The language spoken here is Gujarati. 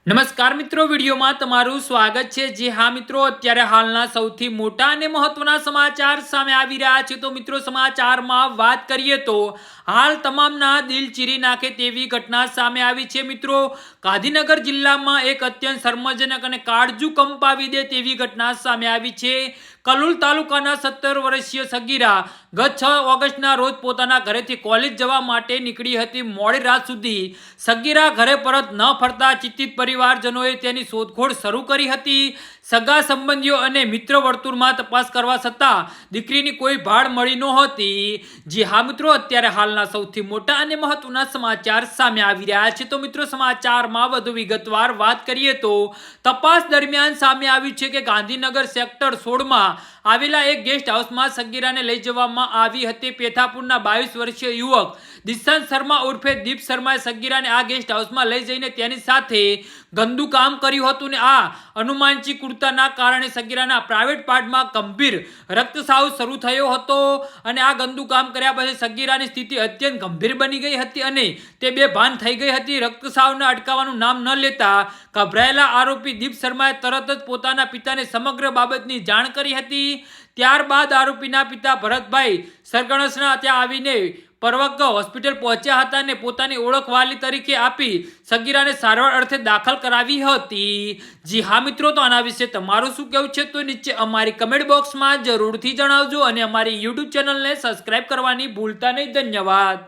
નમસ્કાર મિત્રો, વિડીયોમાં તમારું સ્વાગત છે। જે હા મિત્રો, અત્યારે હાલના સૌથી મોટા અને મહત્વના સમાચાર સામે આવી રહ્યા છે। તો મિત્રો, સમાચારમાં વાત કરીએ તો હાલ તમામના દિલ ચીરી નાખે તેવી ઘટના સામે આવી છે। મિત્રો, ગાંધીનગર જિલ્લામાં એક અત્યંત શર્મજનક અને કાળજુ કંપાવી દે તેવી ઘટના સામે આવી છે। કલોલ તાલુકાના 17 વર્ષીય સગીરા ગત 6 ઓગસ્ટના રોજ પોતાના ઘરેથી કોલેજ જવા માટે નીકળી હતી। મોડી રાત સુધી સગીરા ઘરે પરત ન ફરતા ચિંતિત પરિવારજનોએ તેની શોધખોળ શરૂ કરી હતી। સગા સંબંધીઓ અને મિત્ર વર્તુળમાં તપાસ કરવા છતાં દીકરીની કોઈ ભાળ મળી નહોતી। જી હા મિત્રો, અત્યારે હાલના સૌથી મોટા અને મહત્વના સમાચાર સામે આવી રહ્યા છે। તો મિત્રો, સમાચારમાં વધુ વિગતવાર વાત કરીએ તો તપાસ દરમિયાન સામે આવ્યું છે કે ગાંધીનગર સેક્ટર 16માં આવેલા એક ગેસ્ટ હાઉસમાં સગીરાને લઈ જવામાં આવી હતી। પેથાપુરના 22 વર્ષીય યુવક દિશાંત શર્મા ઉર્ફે દીપ શર્માએ સગીરાને આ ગેસ્ટ હાઉસમાં લઈ જઈને તેની સાથે ગંદુ કામ કર્યું હતું ને આ અનુમાનચિકુરતાના કારણે સગીરાના પ્રાઇવેટ પાર્ટમાં ગંભીર રક્તસ્રાવ શરૂ થયો હતો અને આ ગંદુ કામ કર્યા પછી સગીરાની સ્થિતિ અત્યંત ગંભીર બની ગઈ હતી અને તે બેભાન થઈ ગઈ હતી। રક્તસ્રાવને અટકાવવાનું નામ ન લેતા ગભરાયેલા આરોપી દીપ શર્માએ તરત જ પોતાના પિતાને સમગ્ર બાબતની જાણ કરી હતી। ત્યારબાદ આરોપીના પિતા ભરતભાઈ સરગણસના ત્યાં આવીને પરવગ હોસ્પિટલ પહોંચ્યા હતા અને પોતાની ઓળખ વાલી તરીકે આપી સગીરાને સારવાર અર્થે દાખલ કરાવી હતી। જી હા મિત્રો, તો આના વિશે તમારું શું કહેવું છે તો નીચે અમારી કમેન્ટ બોક્સમાં જરૂરથી જણાવજો અને અમારી યુટ્યુબ ચેનલને સબસ્ક્રાઇબ કરવાની ભૂલતા નહીં। ધન્યવાદ।